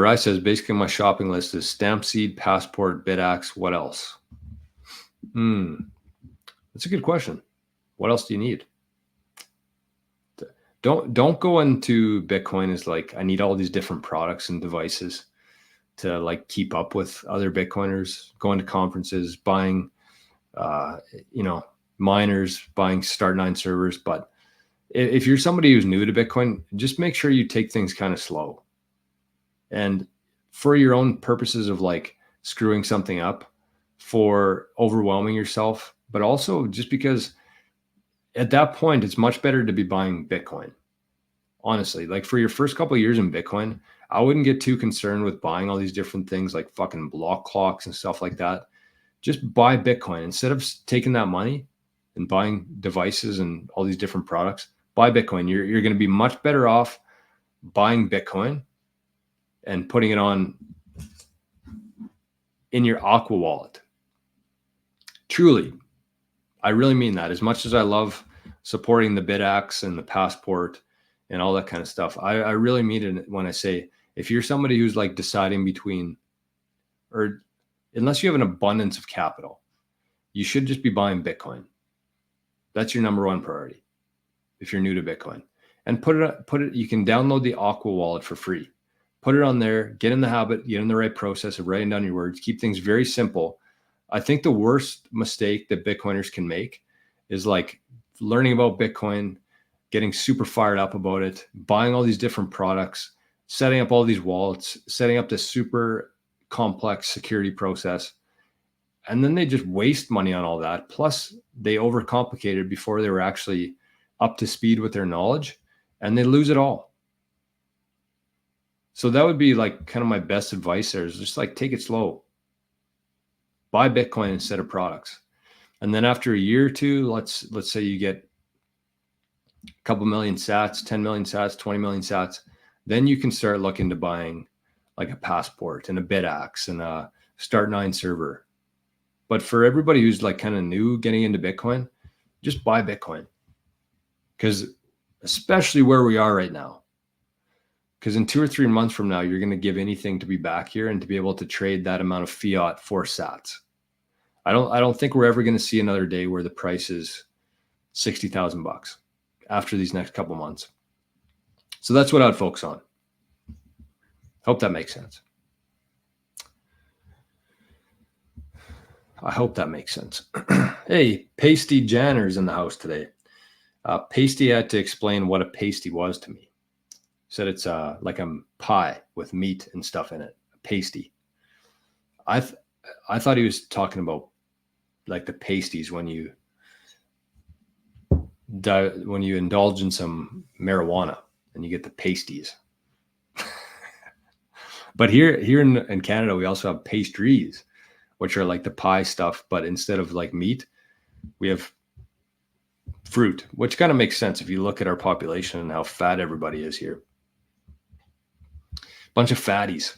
Rai says, basically my shopping list is stamp seed, passport, BitAxe. What else? That's a good question. What else do you need? Don't go into Bitcoin as like, I need all these different products and devices to like keep up with other Bitcoiners, going to conferences, buying, miners, buying Start9 servers. But if you're somebody who's new to Bitcoin, just make sure you take things kind of slow. And for your own purposes of like screwing something up, for overwhelming yourself, but also just because at that point, it's much better to be buying Bitcoin. Honestly, like for your first couple of years in Bitcoin, I wouldn't get too concerned with buying all these different things like fucking block clocks and stuff like that. Just buy Bitcoin. Instead of taking that money and buying devices and all these different products, buy Bitcoin. You're going to be much better off buying Bitcoin and putting it on in your Aqua wallet. Truly, I really mean that. As much as I love supporting the BitAxe and the passport and all that kind of stuff, I really mean it when I say, if you're somebody who's like deciding between, or unless you have an abundance of capital, you should just be buying Bitcoin. That's your number one priority if you're new to Bitcoin. And put it, you can download the Aqua wallet for free. Put it on there, get in the habit, get in the right process of writing down your words, keep things very simple. I think the worst mistake that Bitcoiners can make is like learning about Bitcoin, getting super fired up about it, buying all these different products, setting up all these wallets, setting up this super complex security process. And then they just waste money on all that. Plus they overcomplicate it before they were actually up to speed with their knowledge, and they lose it all. So that would be like kind of my best advice there, is just like take it slow. Buy Bitcoin instead of products. And then after a year or two, let's say you get a couple million sats, 10 million sats, 20 million sats, then you can start looking to buying like a passport and a BitAxe and a Start9 server. But for everybody who's like kind of new getting into Bitcoin, just buy Bitcoin. Because especially where we are right now, because in 2 or 3 months from now, you're going to give anything to be back here and to be able to trade that amount of fiat for sats. I don't think we're ever going to see another day where the price is $60,000 after these next couple months. So that's what I'd focus on. Hope that makes sense. I hope that makes sense. Hey, Pasty Janner's in the house today. Pasty had to explain what a pasty was to me. Said it's like a pie with meat and stuff in it, a pasty. I thought he was talking about like the pasties when you indulge in some marijuana and you get the pasties. But here in Canada, we also have pastries, which are like the pie stuff, but instead of like meat, we have fruit, which kind of makes sense if you look at our population and how fat everybody is here. Bunch of fatties.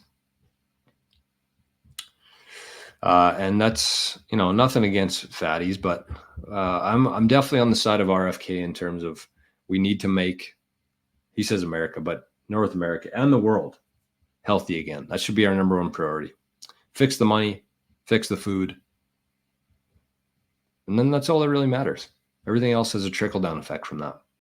And that's, nothing against fatties, but I'm definitely on the side of RFK in terms of we need to make, he says America, but North America and the world healthy again. That should be our number one priority. Fix the money, fix the food. And then that's all that really matters. Everything else has a trickle-down effect from that.